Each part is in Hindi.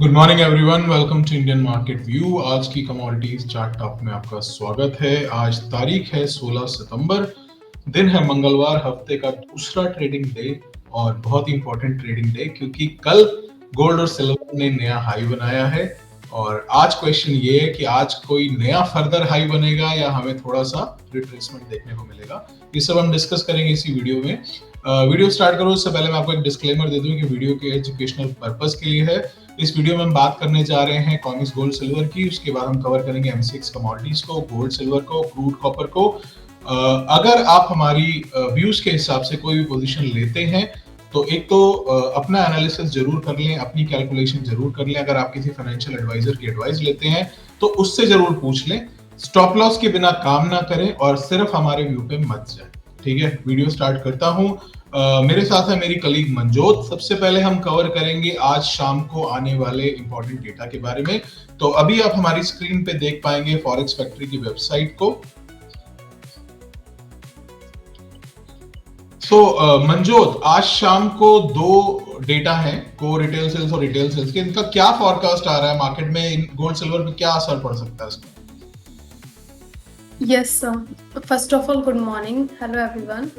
Good morning everyone, welcome to Indian market view. आज की कमोडिटीज चार्ट टॉप में आपका स्वागत है। आज तारीख है 16 सितंबर, दिन है मंगलवार, हफ्ते का दूसरा ट्रेडिंग डे और बहुत ही इंपॉर्टेंट ट्रेडिंग डे क्योंकि कल गोल्ड और सिल्वर ने नया हाई बनाया है। और आज क्वेश्चन ये है कि आज कोई नया फर्दर हाई बनेगा या हमें थोड़ा सा रिट्रेसमेंट देखने को मिलेगा। ये सब हम डिस्कस करेंगे इसी वीडियो में। वीडियो स्टार्ट करूं उससे पहले मैं आपको एक डिस्क्लेमर दे दूं कि वीडियो के एजुकेशनल पर्पस के लिए है। इस वीडियो में हम बात करने जा रहे हैं कॉमिक्स गोल्ड सिल्वर की, उसके बाद हम कवर करेंगे एमसीएक्स कमोडिटीज को, गोल्ड सिल्वर को, क्रूड कॉपर को। अगर आप हमारी व्यूज के हिसाब से कोई भी पोजीशन लेते हैं तो एक तो अपना एनालिसिस जरूर कर लें, अपनी कैलकुलेशन जरूर कर लें। अगर आप किसी फाइनेंशियल एडवाइजर की एडवाइस लेते हैं तो उससे जरूर पूछ लें। स्टॉप लॉस के बिना काम ना करें और सिर्फ हमारे व्यू पे मत जाए। ठीक है, वीडियो स्टार्ट करता हूं। मेरे साथ है मेरी कलीग मंजोत। सबसे पहले हम कवर करेंगे आज शाम को आने वाले इंपॉर्टेंट डेटा के बारे में। तो अभी आप हमारी स्क्रीन पे देख पाएंगे फॉरेक्स फैक्ट्री की वेबसाइट को। मंजोत, आज शाम को दो डेटा हैं, को रिटेल सेल्स और रिटेल सेल्स के। इनका क्या फॉरकास्ट आ रहा है मार्केट में? गोल्ड सिल्वर पे क्या असर पड़ सकता है इसमें? Yes sir, first of all good morning, hello everyone.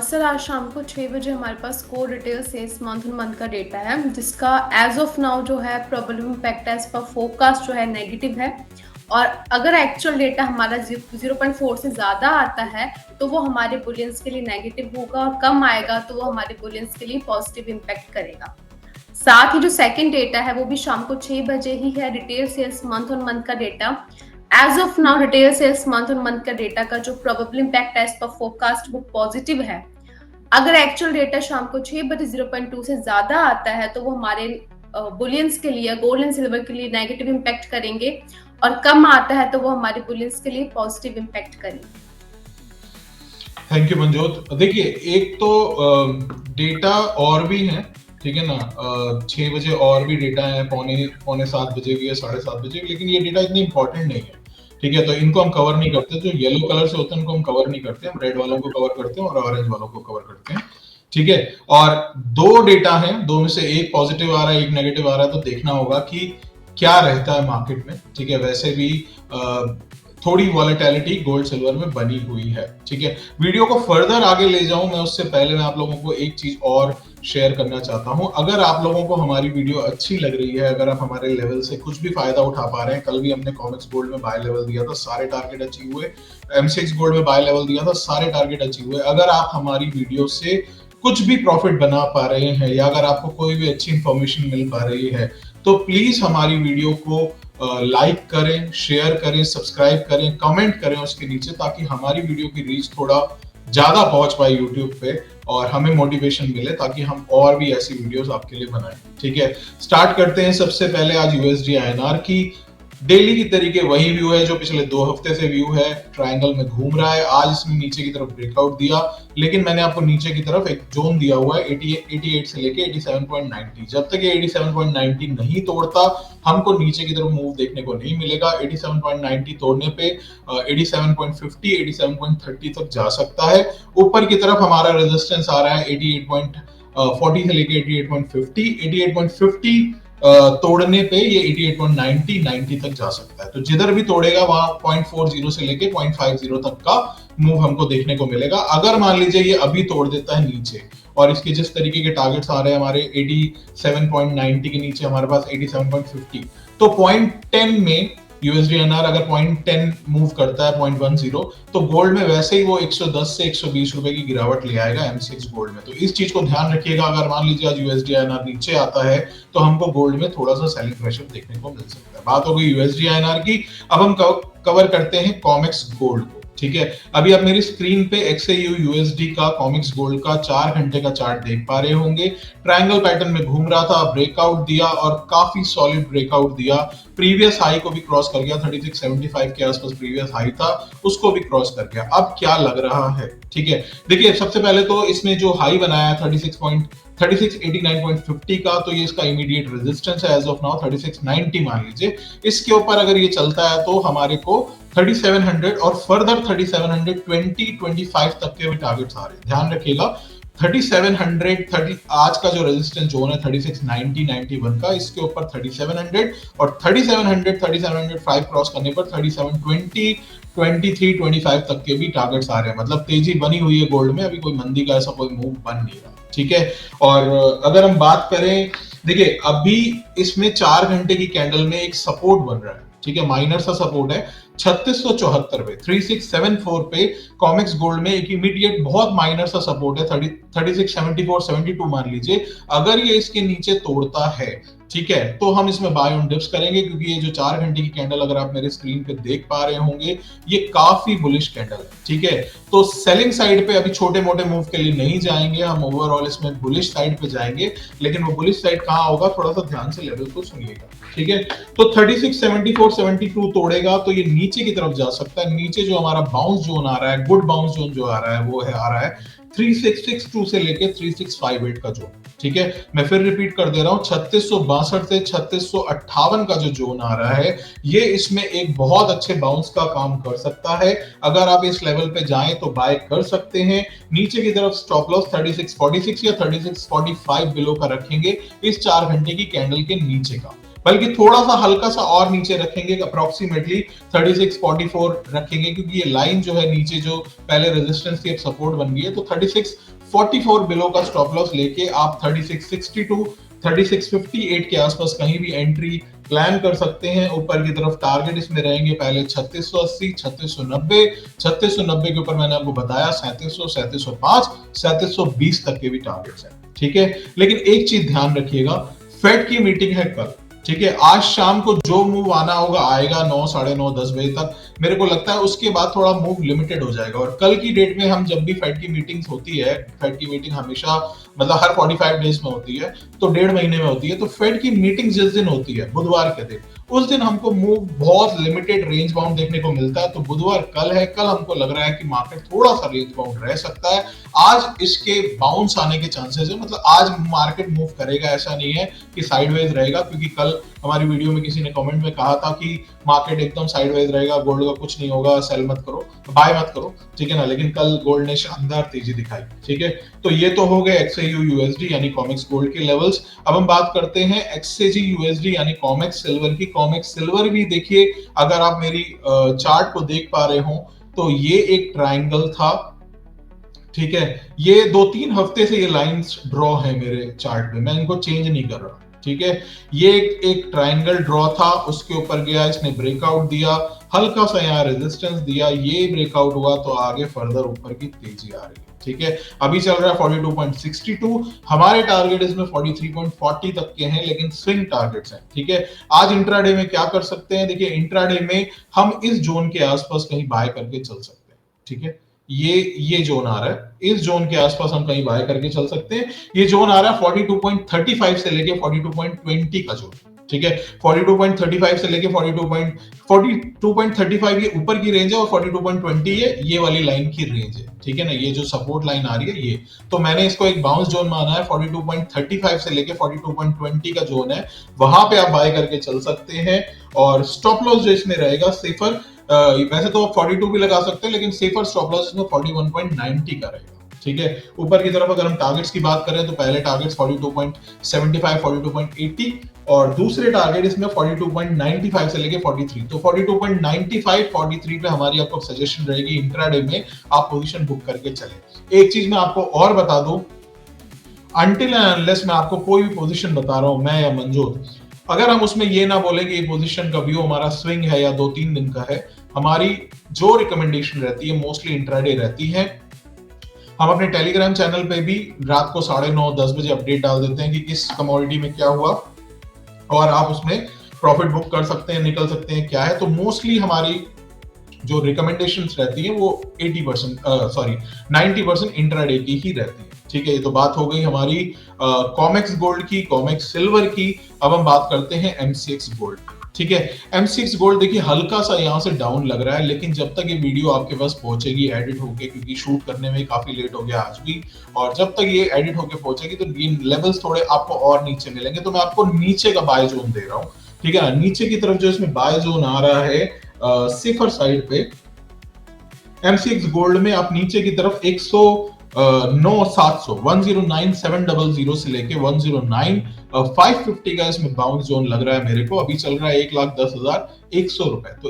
Sir आज शाम को 6 बजे हमारे पास core retail sales month on month का डेटा है, जिसका एज ऑफ नाउ जो है probable impact as per forecast जो है नेगेटिव है। और अगर एक्चुअल डेटा हमारा 0.4 से ज़्यादा आता है तो वो हमारे बुलियंस के लिए नेगेटिव होगा, और कम आएगा तो वो हमारे बुलियंस के लिए पॉजिटिव इम्पैक्ट करेगा। साथ ही जो सेकंड डेटा है वो भी शाम को 6 बजे ही है, retail sales month on month का data. As of now retail sales month on month का डेटा का जो probable impact as per forecast वो पॉजिटिव है। अगर एक्चुअल डेटा शाम को 6 बजे 0.2 से ज्यादा आता है तो वो हमारे बुलियंस के लिए, गोल्ड एंड सिल्वर के लिए नेगेटिव इम्पैक्ट करेंगे, और कम आता है तो वो हमारे बुलियंस के लिए पॉजिटिव इम्पैक्ट करेंगे। Thank you Manjot. देखिए, एक तो डेटा और भी है, ठीक है ना। 6 बजे और भी डेटा है, पौने 7 बजे भी है, 7:30 बजे, लेकिन ये डेटा इतनी इंपॉर्टेंट नहीं है। ठीक है, तो इनको हम कवर नहीं करते। जो येलो कलर से होते हैं उनको हम कवर नहीं करते, हम रेड वालों को कवर करते हैं और ऑरेंज वालों को कवर करते हैं। ठीक है, और दो डेटा है, दो में से एक पॉजिटिव आ रहा है, एक नेगेटिव आ रहा है, तो देखना होगा कि क्या रहता है मार्केट में। ठीक है, वैसे भी थोड़ी वॉलेटिलिटी गोल्ड सिल्वर में बनी हुई है। ठीक है, वीडियो को फर्दर आगे ले जाऊं मैं उससे पहले मैं आप लोगों को एक चीज और शेयर करना चाहता हूं। अगर आप लोगों को हमारी वीडियो अच्छी लग रही है, अगर आप हमारे लेवल से कुछ भी फायदा उठा पा रहे हैं, कल भी हमने कॉमिक्स गोल्ड में बाय लेवल दिया था, सारे टारगेट अचीव हुए। एमसीएक्स गोल्ड में बाय लेवल दिया था, सारे टारगेट अचीव हुए। अगर आप हमारी वीडियो से कुछ भी प्रॉफिट बना पा रहे हैं या अगर आपको कोई भी अच्छी इंफॉर्मेशन मिल पा रही है तो प्लीज हमारी वीडियो को लाइक करें, शेयर करें, सब्सक्राइब करें, कमेंट करें उसके नीचे, ताकि हमारी वीडियो की रीच थोड़ा ज्यादा पहुंच पाए यूट्यूब पे और हमें मोटिवेशन मिले ताकि हम और भी ऐसी वीडियोस आपके लिए बनाएं। ठीक है, स्टार्ट करते हैं। सबसे पहले आज यूएसडी आईएनआर की डेली की तरीके वही व्यू है जो पिछले 2 हफ्ते से व्यू है, ट्रायंगल में घूम रहा है। आज इसने नीचे की तरफ ब्रेकआउट दिया, लेकिन मैंने आपको नीचे की तरफ एक जोन दिया हुआ है 88 से लेके 87.90। जब तक ये 87.90 नहीं तोड़ता हमको नीचे की तरफ मूव देखने को नहीं मिलेगा। 87.90 तोड़ने पे 87.50 87.30 तक जा सकता है। ऊपर की तरफ हमारा रेजिस्टेंस आ रहा है 88.40 से लेके 88.50। 88.50 तोड़ने पे ये 88.90 90 तक जा सकता है। तो जिधर भी तोड़ेगा वहां 0.40 से लेके 0.50 तक का मूव हमको देखने को मिलेगा। अगर मान लीजिए ये अभी तोड़ देता है नीचे और इसके जिस तरीके के टारगेट्स आ रहे हैं हमारे 87.90 के नीचे हमारे पास 87.50, तो 0.10 में यूएसडी एनआर अगर 0.10 मूव करता है 0.10, तो गोल्ड में वैसे ही वो 110 से 120 रुपए की गिरावट ले आएगा एमसीएक्स गोल्ड में। तो इस चीज को ध्यान रखिएगा। अगर मान लीजिए आज यूएसडी एनआर नीचे आता है तो हमको गोल्ड में थोड़ा सा सेलिंग प्रेशर देखने को मिल सकता है। बात हो गई यूएसडी एनआर की। अब हम कवर करते हैं कॉमिक्स गोल्ड को। ठीक है, अभी आप मेरी स्क्रीन पे XAU USD का कॉमिक्स गोल्ड का 4 घंटे का चार्ट देख पा रहे होंगे। ट्रायंगल पैटर्न में घूम रहा था, ब्रेकआउट दिया और काफी सॉलिड ब्रेकआउट दिया। प्रीवियस हाई को भी क्रॉस कर गया, 3675 के आसपास प्रीवियस हाई था, उसको भी क्रॉस कर गया। अब क्या लग रहा है? ठीक है, देखिए सबसे पहले तो इसने जो हाई बनाया 3689.50 का, तो ये इसका इमीडिएट रेजिस्टेंस है एज ऑफ नाउ 3690 मान लीजिए। इसके ऊपर अगर ये चलता है तो हमारे को 3700 और फर्दर 3720 25 तक के भी टारगेट्स आ रहे हैं। ध्यान रखिएगा, 3700 30 आज का जो रेजिस्टेंस जोन है 3690 91 का, इसके ऊपर 3700 और 3700 3705 क्रॉस करने पर 3720 23 25 तक के भी टारगेट्स आ रहे हैं। मतलब तेजी बनी हुई है गोल्ड में, अभी कोई मंदी का ऐसा कोई मूव बन नहीं रहा, ठीक है। और अगर हम बात करें, देखिए अभी इसमें 4 घंटे की कैंडल में एक सपोर्ट बन रहा है, ठीक है, माइनर सा सपोर्ट है 3674 पे, 3674 पे कॉमेक्स गोल्ड में एक इमीडिएट बहुत माइनर सा सपोर्ट है 3674 72 मान लीजिए। अगर ये इसके नीचे तोड़ता है, ठीक है, तो हम इसमें बाय ऑन डिप्स करेंगे, क्योंकि ये जो 4 घंटे की कैंडल अगर आप मेरे स्क्रीन पे देख पा रहे होंगे, ये काफी बुलिश कैंडल है, ठीक है। तो सेलिंग साइड पे अभी छोटे मोटे मूव के लिए नहीं जाएंगे, हम ओवरऑल इसमें बुलिश साइड पे जाएंगे। लेकिन वो बुलिश साइड कहां होगा, थोड़ा सा ध्यान से लेवल को सुनिएगा, ठीक है। तो 36 74 72 तोड़ेगा तो ये नीचे की तरफ जा सकता है। नीचे जो हमारा बाउंस जोन आ रहा है, गुड बाउंस जोन जो आ रहा है, वो है आ रहा है 3662 से लेके 3658 का जोन, ठीक है। मैं फिर रिपीट कर दे रहा हूं, 3662 से 3658 का जो जोन आ रहा है, ये इसमें एक बहुत अच्छे बाउंस का काम कर सकता है। अगर आप इस लेवल पे जाएं तो बाय कर सकते हैं। नीचे की तरफ स्टॉप लॉस 3646 या 3645 बिलो का रखेंगे, इस 4 घंटे की कैंडल के नीचे का, बल्कि थोड़ा सा हल्का सा और नीचे रखेंगे, अप्रोक्सीमेटली 3644 रखेंगे, क्योंकि ये लाइन जो है नीचे जो पहले रेजिस्टेंस की अब सपोर्ट बन गई है। तो 3644 बिलो का स्टॉप लॉस लेके आप 3662 3658 के आसपास कहीं भी एंट्री प्लान कर सकते हैं। ऊपर की तरफ टारगेट इसमें रहेंगे पहले 3680 3690, 3690 के ऊपर मैंने आपको बताया 3700 3705 3720 तक के भी टारगेट्स हैं, ठीक है। लेकिन एक चीज ध्यान रखिएगा, फेड की मीटिंग है कल, ठीक है। आज शाम को जो मूव आना होगा आएगा 9 साढ़े 9 10 बजे तक, मेरे को लगता है उसके बाद थोड़ा मूव लिमिटेड हो जाएगा। और कल की डेट में हम जब भी फेड की मीटिंग्स होती है, फेड की मीटिंग हमेशा मतलब हर 45 डेज में होती है, तो 1.5 महीने में होती है। तो फेड की मीटिंग जिस दिन होती है बुधवार के दिन, उस दिन हमको मूव बहुत लिमिटेड रेंज बाउंड देखने को मिलता है। तो बुधवार कल है, कल हमको लग रहा है कि मार्केट थोड़ा सा रेंज बाउंड रह सकता है। आज इसके बाउंस आने के चांसेस है, मतलब आज मार्केट मूव करेगा, ऐसा नहीं है कि साइडवेज रहेगा, क्योंकि कल हमारी वीडियो में किसी ने कमेंट में कहा था कि मार्केट एकदम साइडवेज रहेगा, गोल्ड का कुछ नहीं होगा, सेल मत करो, बाय मत करो, ठीक है ना। लेकिन कल गोल्ड ने शानदार तेजी दिखाई, ठीक है। तो ये तो हो गए XAU USD यानी कॉमेक्स गोल्ड के लेवल्स। अब हम बात करते हैं XAG USD यानी कॉमेक्स सिल्वर की। कॉमेक्स सिल्वर भी देखिए, अगर आप मेरी चार्ट को देख पा रहे हो तो ये एक ट्राइंगल था, ठीक है। ये 2-3 हफ्ते से ये लाइंस ड्रॉ है मेरे चार्ट में, मैं इनको चेंज नहीं कर रहा, ठीक है। ये एक ट्रायंगल ड्रॉ था, उसके ऊपर गया, इसने ब्रेकआउट दिया, हल्का सा यहाँ रेजिस्टेंस दिया, ये ब्रेकआउट हुआ तो आगे फर्दर ऊपर की तेजी आ रही है, ठीक है। अभी चल रहा है 42.62, हमारे टारगेट इसमें 43.40 तक के हैं, लेकिन स्विंग टारगेट्स हैं, ठीक है। आज इंट्राडे में क्या कर सकते हैं, देखिए इंट्राडे में हम इस जोन के आसपास कहीं बाय करके चल सकते हैं, ठीक है। ये जोन आ रहा है, इस जोन के आसपास हम कहीं बाय करके चल सकते हैं। ये जोन आ रहा है 42.35 से लेके 42.20 का जोन, ठीक है। 42.35 से लेके 42.35 ये ऊपर की रेंज है और 42.20 ये वाली लाइन की रेंज है, ठीक है ना। ये जो सपोर्ट लाइन आ रही है ये, तो मैंने इसको एक बाउंस जोन माना है। 42.35 से लेके 42.20 का जोन है, वहां पे आप बाय करके चल सकते हैं। और स्टॉप लॉस जो इसमें रहेगा सेफर, वैसे तो आप 42 भी लगा सकते हैं, लेकिन सेफर स्टॉप लॉस इसमें 41.90 का रहेगा, ठीक है। ऊपर की तरफ अगर हम टारगेट्स की बात करें तो पहले टारगेट्स 42.75 42.80 और दूसरे टारगेट इसमें 42.95 से लेके 43। तो 42.95 43 पे हमारी आपको सजेशन रहेगी, इंट्राडे में आप पोजीशन बुक करके चले। एक चीज मैं आपको और बता दूं, अनटिल एंड अनलेस मैं आपको कोई भी पोजीशन बता रहा हूं, मैं या मंजूर, अगर हम उसमें ये ना बोले कि ये पोजीशन का व्यू हमारा स्विंग है या 2-3 दिन का है, हमारी जो रिकमेंडेशन रहती है मोस्टली इंट्राडे रहती है। हम अपने टेलीग्राम चैनल पे भी रात को 9:30 10 बजे अपडेट डाल देते हैं कि किस कमोडिटी में क्या हुआ, और आप उसमें प्रॉफिट बुक कर सकते हैं, निकल सकते हैं, क्या है। तो मोस्टली हमारी जो रिकमेंडेशंस रहती है वो 90% इंट्राडे की ही रहती है, ठीक है। ये तो बात हो गई हमारी कॉमेक्स गोल्ड की, कॉमेक्स सिल्वर की। अब हम बात करते हैं MCX गोल्ड, ठीक है। MCX गोल्ड देखिए हल्का सा यहाँ से डाउन लग रहा है, लेकिन जब तक ये वीडियो आपके पास पहुंचेगी एडिट होके, क्योंकि शूट करने में काफी लेट हो गया आज भी, और जब तक ये एडिट होके पहुंचेगी तो ये लेवल्स थोड़े आपको और नीचे मिलेंगे। तो मैं आपको नीचे का बाय जोन दे रहा हूँ, ठीक है। नीचे की तरफ जो इसमें बाय जोन आ रहा है सेफर साइड पे MCX गोल्ड में, आप नीचे की तरफ 9,700 109,700 से लेके 109,550 का इसमें बाउंस जोन लग रहा है मेरे को। अभी चल रहा है 1,10,100 रुपए। तो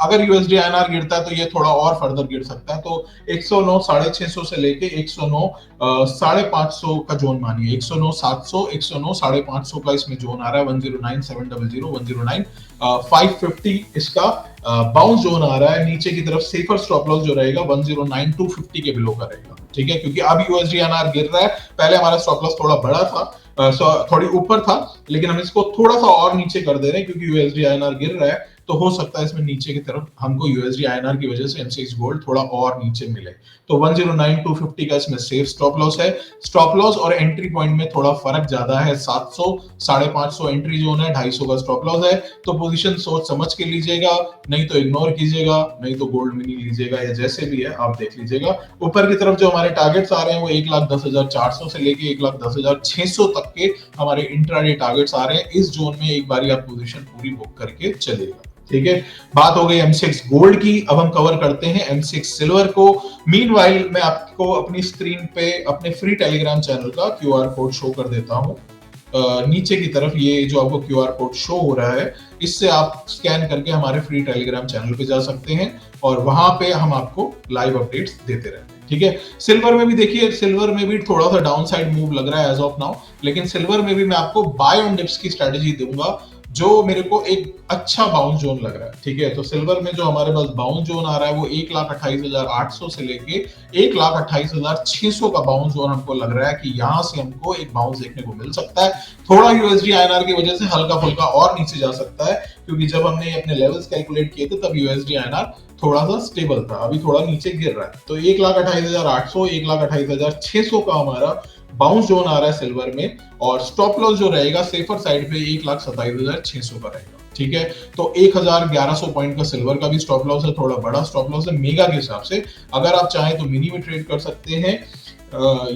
अगर यूएसडी आईएनआर गिरता है तो ये थोड़ा और फर्दर गिर सकता है। तो 109 650 से लेके 109 550 का जोन मानिए। 109 700 109 550 का इसमें जोन आ रहा है। 109,700 109 550 इसका बाउंस जोन आ रहा है। नीचे की तरफ सेफर स्टॉप लॉस जो रहेगा 109,250 के बिलो का रहेगा। ठीक है, क्योंकि अब यूएसडी आईएनआर गिर रहा है। पहले हमारा स्टॉप लॉस थोड़ा बड़ा था, थोड़ी ऊपर था, लेकिन हम इसको थोड़ा सा और नीचे कर दे रहे हैं क्योंकि यूएसडी आईएनआर गिर रहा है। तो हो सकता है इसमें नीचे की तरफ हमको यूएसडी आईएनआर की वजह से एमसीएक्स गोल्ड थोड़ा और नीचे मिले। तो 109,250 का इसमें सेफ स्टॉप लॉस है। स्टॉप लॉस और एंट्री पॉइंट में थोड़ा फर्क ज्यादा है। 700 550 एंट्री जोन है, 250 का स्टॉप लॉस है। तो पोजीशन सोच समझ के लीजिएगा, नहीं तो इग्नोर कीजिएगा, नहीं तो गोल्ड मिनी लीजिएगा, या जैसे भी है आप देख लीजिएगा। ऊपर की तरफ जो हमारे टारगेट्स आ रहे हैं वो 1,10,400 से लेके 1,10,600 तक के हमारे इंट्राडे टारगेट्स आ रहे हैं। इस जोन में एक बारी आप पोजीशन पूरी बुक करके चलेगा। ठीक है, बात हो गई एमसीएक्स गोल्ड की। अब हम कवर करते हैं एमसीएक्स सिल्वर को। मीनवाइल मैं आपको अपनी स्क्रीन पे अपने फ्री टेलीग्राम चैनल का क्यूआर कोड शो कर देता हूं। नीचे की तरफ ये जो आपको क्यूआर कोड शो हो रहा है, इससे आप स्कैन करके हमारे फ्री टेलीग्राम चैनल पे जा सकते हैं और वहां पे हम आपको लाइव अपडेट्स देते रहते हैं। ठीक है, सिल्वर में भी देखिए, सिल्वर में भी थोड़ा सा डाउन साइड मूव लग रहा है एज ऑफ नाउ, लेकिन सिल्वर में भी मैं आपको बाय ऑन डिप्स की स्ट्रेटेजी दूंगा जो मेरे को एक अच्छा बाउंस जोन लग रहा है। ठीक है, तो सिल्वर में जो हमारे पास बाउंस जोन आ रहा है वो 1,28,800 से लेके 1,28,600 का बाउंस जोन हमको लग रहा है कि यहाँ से हमको एक बाउंस देखने को मिल सकता है। थोड़ा यूएसडी आईएनआर की वजह से हल्का फुल्का और नीचे जा सकता है, क्योंकि जब हमने अपने लेवल्स कैलकुलेट किए थे तब यूएसडी आईएनआर थोड़ा सा स्टेबल था, अभी थोड़ा नीचे गिर रहा है। तो 1,28,800 1,28,600 का हमारा बाउंस जोन आ रहा है सिल्वर में, और स्टॉप लॉस जो रहेगा सेफर साइड पे 1,27,600 का रहेगा। ठीक है, तो 1,1100 पॉइंट का सिल्वर का भी स्टॉप लॉस है, थोड़ा बड़ा स्टॉप लॉस है मेगा के हिसाब से। अगर आप चाहें तो मिनी में ट्रेड कर सकते हैं,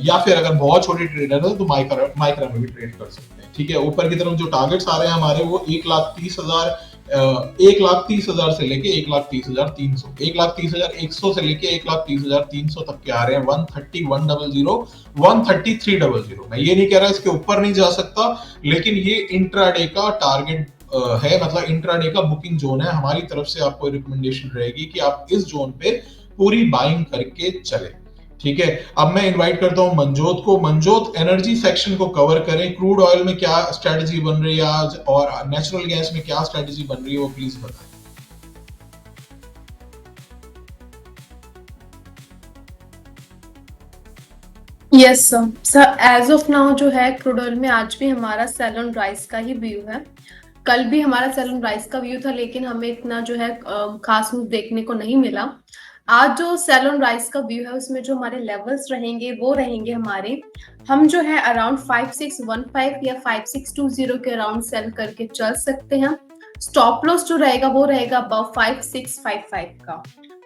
या फिर अगर बहुत छोटे ट्रेडर है तो माइक्रा में भी ट्रेड कर सकते हैं। ठीक है, ऊपर की तरफ जो टारगेट्स आ रहे हैं हमारे वो 1,30,000 से लेके 1,30,300 1,30,100 से लेके 1,30,300 तक के आ रहे हैं। 130,100 133,000। मैं ये नहीं कह रहा इसके ऊपर नहीं जा सकता, लेकिन ये इंट्राडे का टारगेट है, मतलब इंट्राडे का बुकिंग जोन है। हमारी तरफ से आपको रिकमेंडेशन रहेगी कि आप इस जोन पे पूरी बाइंग करके चले। ठीक है, अब मैं इनवाइट करता हूं मनजोत को। मनजोत, एनर्जी सेक्शन को कवर करें। क्रूड ऑयल में क्या स्ट्रेटजी बन रही है आज, और नेचुरल गैस में क्या स्ट्रेटजी बन रही है, वो प्लीज बताएं। Yes sir. Sir as of now जो है क्रूड ऑयल में आज भी हमारा सेल ऑन राइज का ही व्यू है। कल भी हमारा सेल ऑन राइज का व्यू था, लेकिन हमें इतना जो है खास मूव देखने को नहीं मिला। आज जो सेल ऑन राइज का व्यू है उसमें जो हमारे लेवल्स रहेंगे वो रहेंगे हमारे, हम जो है अराउंड 5615 या 5620 के अराउंड सेल करके चल सकते हैं। स्टॉप लॉस जो रहेगा वो रहेगा अबव 5655 का।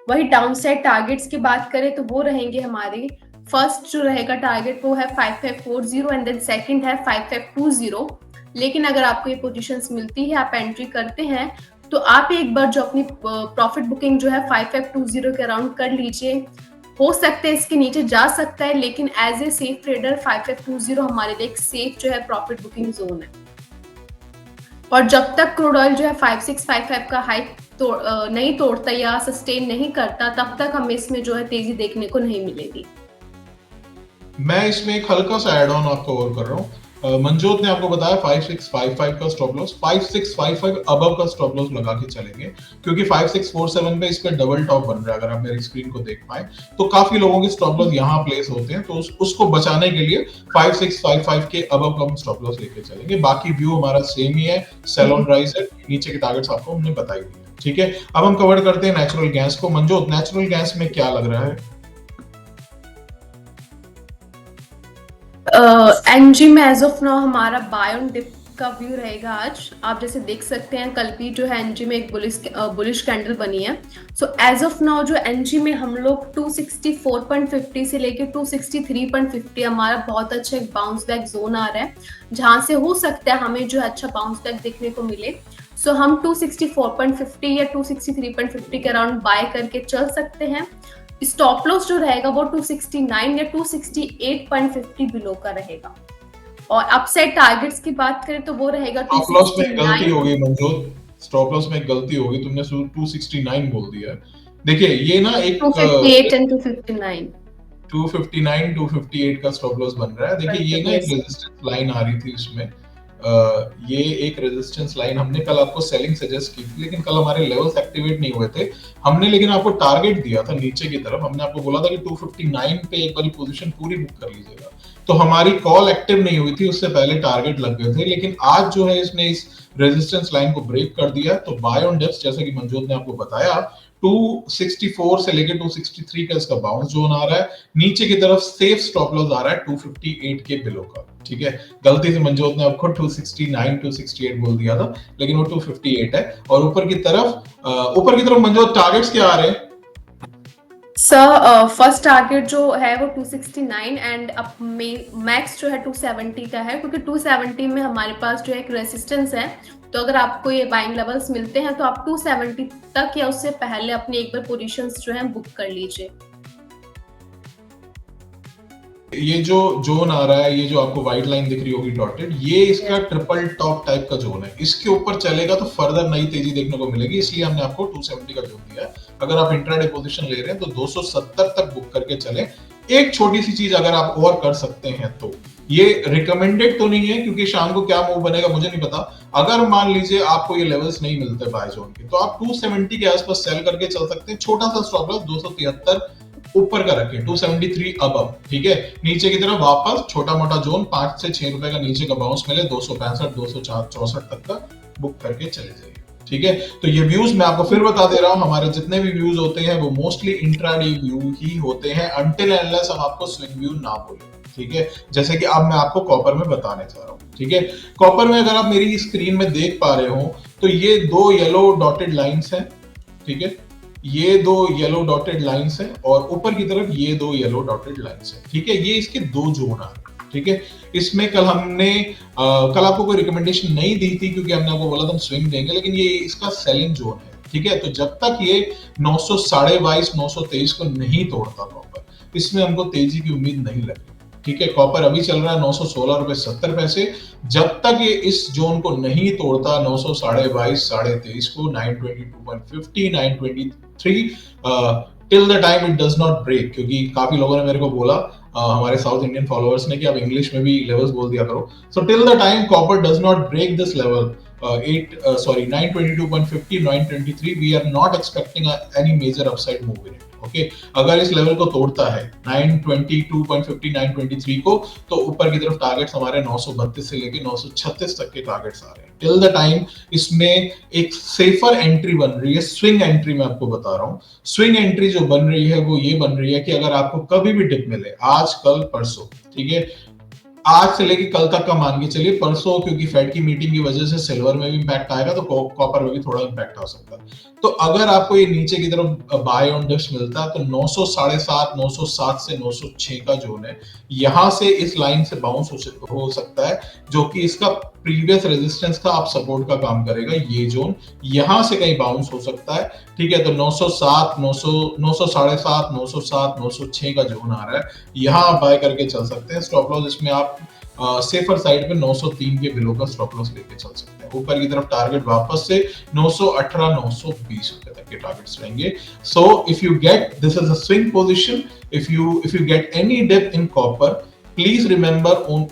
वही डाउन साइड टारगेट्स की बात करें तो वो रहेंगे हमारे, फर्स्ट जो रहेगा टारगेट वो है 5540 एंड देन सेकंड है 5520। लेकिन अगर आपको ये पोजीशंस मिलती है, आप एंट्री करते हैं, तो आप एक बार जो अपनी प्रॉफिट बुकिंग जो है 5520 के अराउंड कर लीजिए। हो सकता है इसके नीचे जा सकता है, लेकिन एज ए सेफ ट्रेडर 5520 हमारे लिए एक सेफ जो है प्रॉफिट बुकिंग जोन है। और जब तक क्रूड ऑयल जो है 5655 का हाई नहीं तोड़ता या सस्टेन नहीं करता, तब तक हमें इसमें जो है तेजी देखने को नहीं मिलेगी। मैं इसमें एक हल्का सा एड ऑन आपको और कर रहा हूँ। मनजोत ने आपको बताया 5655 का स्टॉप लॉस, 5655 अबव का स्टॉप लॉस लगा के चलेंगे, क्योंकि 5647 पे इसका डबल टॉप बन रहा है। अगर आप मेरी स्क्रीन को देख पाए तो काफी लोगों के स्टॉप लॉस यहाँ प्लेस होते हैं, तो उसको बचाने के लिए 5655 के अबव का हम स्टॉप लॉस लेके चलेंगे। बाकी व्यू हमारा सेम ही है, सेल ऑन राइज है, नीचे के टारगेट्स आपको हमने बताई दिए। ठीक है, अब हम कवर करते हैं नेचुरल गैस को। मनजोत, नेचुरल गैस में क्या लग रहा है? एनजी में एज ऑफ नाउ हमारा बाय ऑन डिप का व्यू रहेगा आज। आप जैसे देख सकते हैं कल भी जो है एनजी में एक बुलिश कैंडल बनी है। सो एज ऑफ नाउ जो एनजी में हम लोग 264.50 से लेके 263.50 हमारा बहुत अच्छा एक बाउंस बैक जोन आ रहा है, जहां से हो सकता है हमें जो है अच्छा बाउंस बैक देखने को मिले। सो हम 264.50 या 263.50 के अराउंड बाय करके चल सकते हैं। स्टॉप लॉस जो रहेगा वो 269 या 268.50 बिलो का रहेगा। और अपसाइड टारगेट्स की बात करें तो वो रहेगा स्टॉप लॉस में गलती 269। हो गई मंजूर, स्टॉप लॉस में गलती हो गई, तुमने 269 बोल दिया। देखिए ये ना एक 258 एंड 259। 259 258 का स्टॉप लॉस बन रहा है। देखिए ये ना एक Yes. रेजिस्टेंस लाइन आ रही थी इसमें, ये एक रेजिस्टेंस लाइन हमने कल आपको सेलिंग सजेस्ट की थी, लेकिन कल हमारे लेवल्स एक्टिवेट नहीं हुए थे। हमने लेकिन आपको टारगेट दिया था नीचे की तरफ, हमने आपको बोला था कि 259 पे एक बारी पोजीशन पूरी बुक कर लीजिएगा। तो हमारी कॉल एक्टिव नहीं हुई थी, उससे पहले टारगेट लग गए थे, लेकिन आज जो है इसने इस रेजिस्टेंस लाइन को ब्रेक कर दिया। तो बाय ऑन डिप्स, जैसा कि मंजूर ने आपको बताया, 264 से लेकर 263 का इसका बाउंस जोन आ रहा है। नीचे की तरफ सेफ स्टॉप लॉस आ रहा है 258 के बिलो का। ठीक है, गलती से मंजूर ने आपको 269 268 बोल दिया था, लेकिन वो 258 है। और ऊपर की तरफ मंजूर टारगेट्स क्या आ रहे हैं? सर फर्स्ट टारगेट जो है वो 269 एंड अब मैक्स जो है 270 का है, क्योंकि 270 में हमारे पास जो है एक रेसिस्टेंस है। तो अगर आपको ये बाइंग लेवल्स मिलते हैं तो आप 270 तक या उससे पहले अपनी एक बार पोजीशंस जो है बुक कर लीजिए। ये जो जोन आ रहा है, ये जो आपको व्हाइट लाइन दिख रही होगी डॉटेड, ये इसका ट्रिपल टॉप टाइप का जोन है। इसके ऊपर चलेगा तो फर्दर नई तेजी देखने को मिलेगी, इसलिए हमने आपको 270 का जोन दिया है। अगर आप इंट्राडे पोजीशन ले रहे हैं तो 270 तक बुक करके चले। एक छोटी सी चीज अगर आप और कर सकते हैं तो, ये रिकमेंडेड तो नहीं है क्योंकि शाम को क्या मूव बनेगा मुझे नहीं पता। अगर मान लीजिए आपको ये लेवल्स नहीं मिलते बाय जोन के, तो आप 270 के आसपास सेल करके चल सकते हैं। छोटा सा स्टॉप लॉस 273 ऊपर का रखें, 273 अब, ठीक है। नीचे की तरफ वापस छोटा मोटा जोन 5 से 6 रुपए का नीचे का बाउंस मिले 265 264 तक का बुक करके चले जाइए। ठीक है, तो ये व्यूज मैं आपको फिर बता दे रहा हूं, हमारे जितने भी व्यूज होते हैं वो मोस्टली इंट्राडे व्यू ही होते हैं, अनटिल अनलेस हम आपको स्विंग व्यू ना बोले। ठीक है, जैसे कि अब मैं आपको कॉपर में बताने जा रहा हूं। ठीक है, कॉपर में अगर आप मेरी स्क्रीन में देख पा रहे हो तो ये दो येलो डॉटेड लाइंस हैं। ठीक है, ये दो येलो डॉटेड लाइंस हैं और ऊपर की तरफ ये दो येलो डॉटेड लाइंस हैं। ठीक है, ये इसके दो जोन आ रहे हैं। ठीक है, इसमें कल आपको कोई रिकमेंडेशन नहीं दी थी क्योंकि हमने आपको बोला था हम स्विंग देंगे, लेकिन ये इसका सेलिंग जोन है। ठीक है, तो जब तक ये 922 923 को नहीं तोड़ता कॉपर, इसमें हमको तेजी की उम्मीद नहीं लगी। ठीक है, कॉपर अभी चल रहा है 916 रुपए 70 पैसे। जब तक ये इस जोन को नहीं तोड़ता 922 23 को, 922.50 923 till the time it does not break, क्योंकि काफी लोगों ने मेरे को बोला हमारे साउथ इंडियन फॉलोअर्स ने कि आप इंग्लिश में भी लेवल्स बोल दिया करो। So till the time copper does not break this level 922.50 923, we are not expecting any major upside move in it. Okay, अगर इस लेवल को तोड़ता है 922.50 923 को, तो ऊपर की तरफ टारगेट्स हमारे 932 से लेके 936 तक के टारगेट्स आ रहे हैं। टिल द टाइम इसमें एक सेफर एंट्री बन रही है, स्विंग एंट्री मैं आपको बता रहा हूं। स्विंग एंट्री जो बन रही है वो ये बन रही है कि अगर आपको कभी भी डिप मिले, आज कल परसों, ठीक है, आज से लेके कल तक का मान के चलिए, परसों क्योंकि फेड की मीटिंग की वजह से सिल्वर में भी इंपैक्ट आएगा तो कॉपर में भी थोड़ा इंपैक्ट आ सकता है। तो अगर आपको ये नीचे की तरफ बाय ऑन डिप्स मिलता है तो 907 907 से 906 का जोन है, यहां से इस लाइन से बाउंस हो सकता है, जो कि इसका प्रीवियस रेजिस्टेंस था, आप सपोर्ट का काम करेगा ये जोन, यहां से कहीं बाउंस हो सकता है। ठीक है, तो 907 907 906 का जोन आ रहा है, यहां आप बाय करके चल सकते हैं। स्टॉप लॉस इसमें आप सेफर साइड पे 903 के बिलो का स्टॉप लॉस लेके चल सकते हैं। ऊपर की तरफ टारगेट वापस से 918 920 रुपए तक के टारगेट्स रहेंगे। So if you get, this is a swing position, if you get any dip in copper, please remember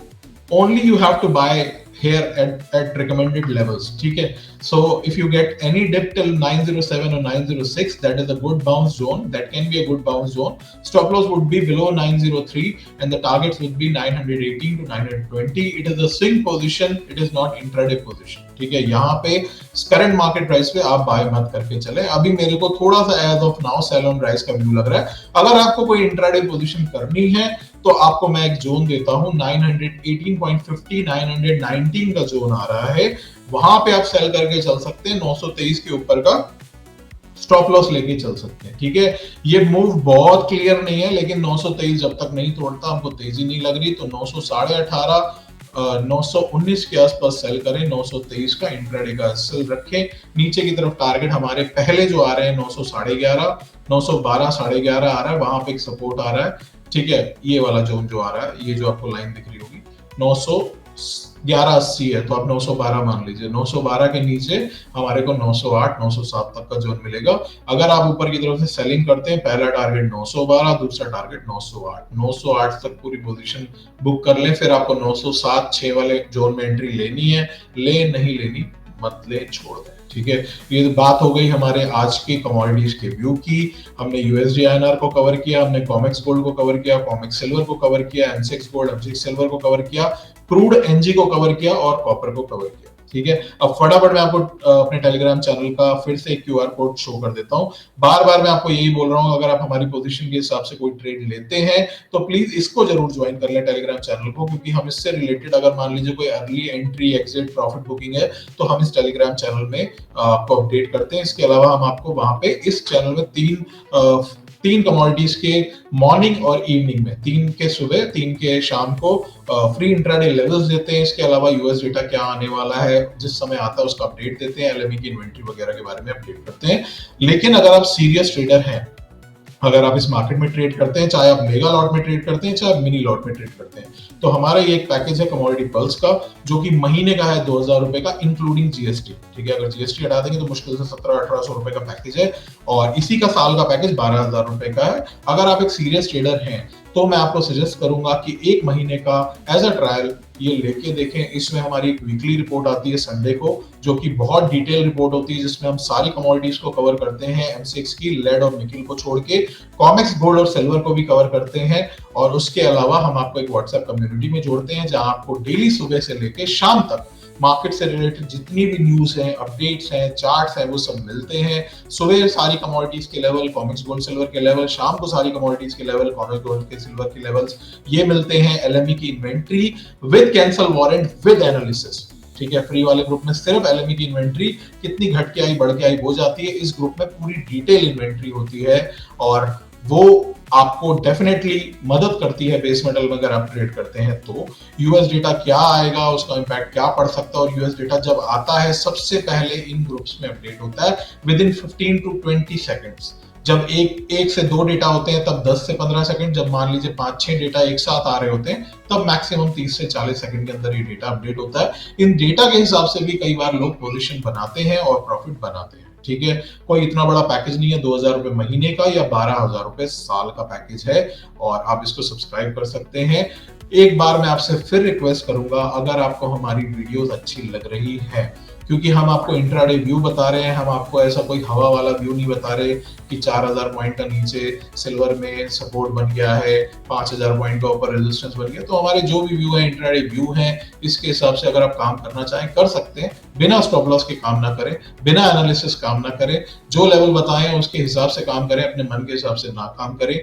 only you have to buy here at recommended levels. ठीक है, so if you get any dip till 907 or 906, that is a good bounce zone, that can be a good bounce zone. Stop loss would be below 903 and the targets would be 918 to 920. It is a swing position, it is not intraday position. ठीक है, यहाँ पे करंट मार्केट प्राइस पे आप बाय मत करके चले। अभी मेरे को थोड़ा सा as of now sell on rise का व्यू लग रहा है। अगर आपको कोई इंट्राडे पोजीशन करनी है तो आपको मैं एक जोन देता हूं, 918.50 919 का जोन आ रहा है, वहां पे आप सेल करके चल सकते हैं। 923 के ऊपर का स्टॉप लॉस लेके चल सकते हैं। ठीक है, ये मूव बहुत क्लियर नहीं है, लेकिन 923 जब तक नहीं तोड़ता, हमको तेजी नहीं लग रही, तो 918 919 के आसपास सेल करें, 923 का इंट्राडे का सेल रखें। नीचे की तरफ टारगेट हमारे पहले जो आ रहे हैं 911, 912 11.5 आ रहा है, वहां पे एक सपोर्ट आ रहा है, ठीक है। ये वाला जोन जो आ रहा है, ये जो आपको लाइन दिख रही होगी 911.80 है, तो आप 912 मान लीजिए। 912 के नीचे हमारे को 908 907 तक का जोन मिलेगा। अगर आप ऊपर की तरफ से सेलिंग करते हैं, पहला टारगेट 912, दूसरा टारगेट 908, 908 तक पूरी पोजीशन बुक कर लें। फिर आपको 907 6 वाले जोन में एंट्री लेनी है, ले नहीं लेनी मत ले, छोड़ दें, ठीक है। ये बात हो गई हमारे आज के कमोडिटीज के व्यू की। हमने यूएसडी आईएनआर को कवर किया, हमने कॉमेक्स गोल्ड को कवर किया, कॉमेक्स सिल्वर को कवर किया, एमसीएक्स गोल्ड एमसीएक्स सिल्वर को कवर किया, क्रूड एनजी को कवर किया और कॉपर को कवर किया, ठीक है। अब फटाफट मैं आपको अपने टेलीग्राम चैनल का फिर से क्यूआर कोड शो कर देता हूं। बार बार मैं आपको यही बोल रहा हूं, अगर आप हमारी पोजीशन के हिसाब से कोई ट्रेड लेते हैं तो प्लीज इसको जरूर ज्वाइन कर लें टेलीग्राम चैनल को, क्योंकि हम इससे रिलेटेड अगर मान लीजिए कोई early entry exit profit booking है तो हम इस टेलीग्राम चैनल में आपको अपडेट करते हैं। इसके अलावा हम आपको वहां पे इस चैनल में तीन कमोडिटीज के मॉर्निंग और इवनिंग में, 3 के सुबह 3 के शाम को फ्री इंट्राडे लेवल्स देते हैं। इसके अलावा यूएस डेटा क्या आने वाला है जिस समय आता है उसका अपडेट देते हैं, एलएमई की इन्वेंट्री वगैरह के बारे में अपडेट करते हैं। लेकिन अगर आप सीरियस ट्रेडर हैं, अगर आप इस मार्केट में ट्रेड करते हैं, चाहे आप मेगा लॉट में ट्रेड करते हैं, चाहे आप मिनी लॉट में ट्रेड करते हैं, तो हमारा ये एक पैकेज है कमोडिटी पल्स का, जो कि महीने का है 2000 रुपए का इंक्लूडिंग जीएसटी, ठीक है। अगर जीएसटी हटा देंगे तो मुश्किल से 1700-1800 रुपए का पैकेज है, और इसी का साल का पैकेज 12000 रुपए का है। अगर आप एक सीरियस ट्रेडर हैं तो मैं आपको सजेस्ट करूंगा कि एक महीने का एज अ ट्रायल ये लेके देखें। इसमें हमारी एक वीकली रिपोर्ट आती है संडे को, जो कि बहुत डिटेल रिपोर्ट होती है, जिसमें हम सारी कमोडिटीज को कवर करते हैं, एमसीएक्स की, लेड और निकिल को छोड़ के, कॉमेक्स गोल्ड और सिल्वर को भी कवर करते हैं। और उसके अलावा हम आपको एक व्हाट्सएप कम्युनिटी में जोड़ते हैं, जहां आपको डेली सुबह से लेके शाम तक मार्केट से रिलेटेड जितनी भी न्यूज हैं, अपडेट्स हैं, चार्ट्स हैं, वो सब मिलते हैं। सुबह सारी कमोडिटीज के लेवल, कॉमिक्स गोल्ड सिल्वर के लेवल, शाम को सारी कमोडिटीज के लेवल, कॉमिक्स गोल्ड के सिल्वर के लेवल्स, ये मिलते हैं। एलएमई की inventory with cancel warrant with analysis, ठीक है। फ्री वाले ग्रुप में सिर्फ एलएमई की इन्वेंट्री कितनी घट के आई, बढ़ के आई, वो जाती है। इस ग्रुप में पूरी डिटेल इन्वेंट्री होती है, और वो आपको डेफिनेटली मदद करती है बेस मेटल में अगर आप ट्रेड करते हैं तो। यूएस डेटा क्या आएगा, उसका इंपैक्ट क्या पड़ सकता है, और यूएस डेटा जब आता है सबसे पहले इन ग्रुप्स में अपडेट होता है विद इन 15 to 20 सेकेंड्स। जब एक से 2 डेटा होते हैं तब 10 से 15 सेकंड, जब मान लीजिए 5-6 डेटा एक साथ आ रहे होते हैं तब मैक्सिमम 30 से 40 सेकंड के अंदर ये डेटा अपडेट होता है। इन डेटा के हिसाब से भी कई बार लोग पोजीशन बनाते हैं और प्रॉफिट बनाते हैं, ठीक है। कोई इतना बड़ा पैकेज नहीं है, 2000 रुपए महीने का या 12000 रुपए साल का पैकेज है, और आप इसको सब्सक्राइब कर सकते हैं। एक बार मैं आपसे फिर रिक्वेस्ट करूंगा, अगर आपको हमारी वीडियोस अच्छी लग रही है, क्योंकि हम आपको इंट्राडे व्यू बता रहे हैं, हम आपको ऐसा कोई हवा वाला व्यू नहीं बता रहे कि 4000 पॉइंट का नीचे सिल्वर में सपोर्ट बन गया है, 5000 पॉइंट का ऊपर रेजिस्टेंस बन गया। तो हमारे जो भी व्यू है इंट्राडे व्यू है, इसके हिसाब से अगर आप काम करना चाहें कर सकते हैं। बिना स्टॉप लॉस के काम ना करें, बिना एनालिसिस काम ना करें, जो लेवल बताएं उसके हिसाब से काम करें, अपने मन के हिसाब से ना काम करें।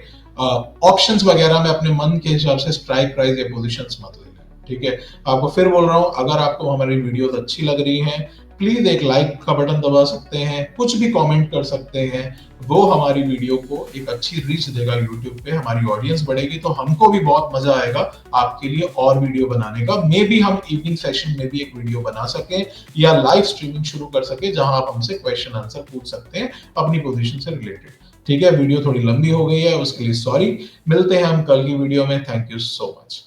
ऑप्शंस वगैरह में अपने मन के हिसाब से स्ट्राइक प्राइस या पोजीशंस मत ले, ठीक है। आपको फिर बोल रहा हूं, अगर आपको हमारी वीडियोस अच्छी लग रही हैं, प्लीज एक लाइक का बटन दबा सकते हैं, कुछ भी कमेंट कर सकते हैं, वो हमारी वीडियो को एक अच्छी रीच देगा यूट्यूब पे, हमारी ऑडियंस बढ़ेगी, तो हमको भी बहुत मजा आएगा आपके लिए और वीडियो बनाने का। मे बी हम इवनिंग सेशन में भी एक वीडियो बना सकें या लाइव स्ट्रीमिंग शुरू कर सके, जहां आप हमसे क्वेश्चन आंसर पूछ सकते हैं अपनी पोजीशन से रिलेटेड, ठीक है। वीडियो थोड़ी लंबी हो गई है, उसके लिए सॉरी। मिलते हैं हम कल की वीडियो में। Thank you so much.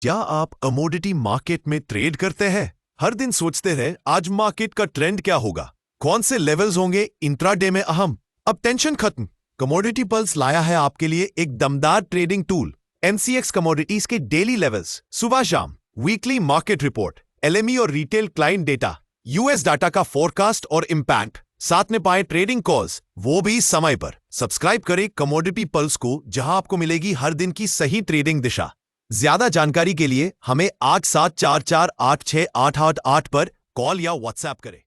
क्या आप कमोडिटी मार्केट में ट्रेड करते हैं? हर दिन सोचते हैं आज मार्केट का ट्रेंड क्या होगा, कौन से लेवल्स होंगे इंट्राडे में अहम। अब टेंशन खत्म, कमोडिटी पल्स लाया है आपके लिए एक दमदार ट्रेडिंग टूल। एमसीएक्स कमोडिटीज के डेली लेवल्स, सुबह शाम, वीकली मार्केट रिपोर्ट, एलएमई और retail client data, US data का फोरकास्ट और इम्पैक्ट, साथ में पाए ट्रेडिंग कॉल्स, वो भी समय पर। सब्सक्राइब करें कमोडिटी पल्स को, जहां आपको मिलेगी हर दिन की सही ट्रेडिंग दिशा। ज्यादा जानकारी के लिए हमें 8744868888 पर कॉल या व्हाट्सएप करें।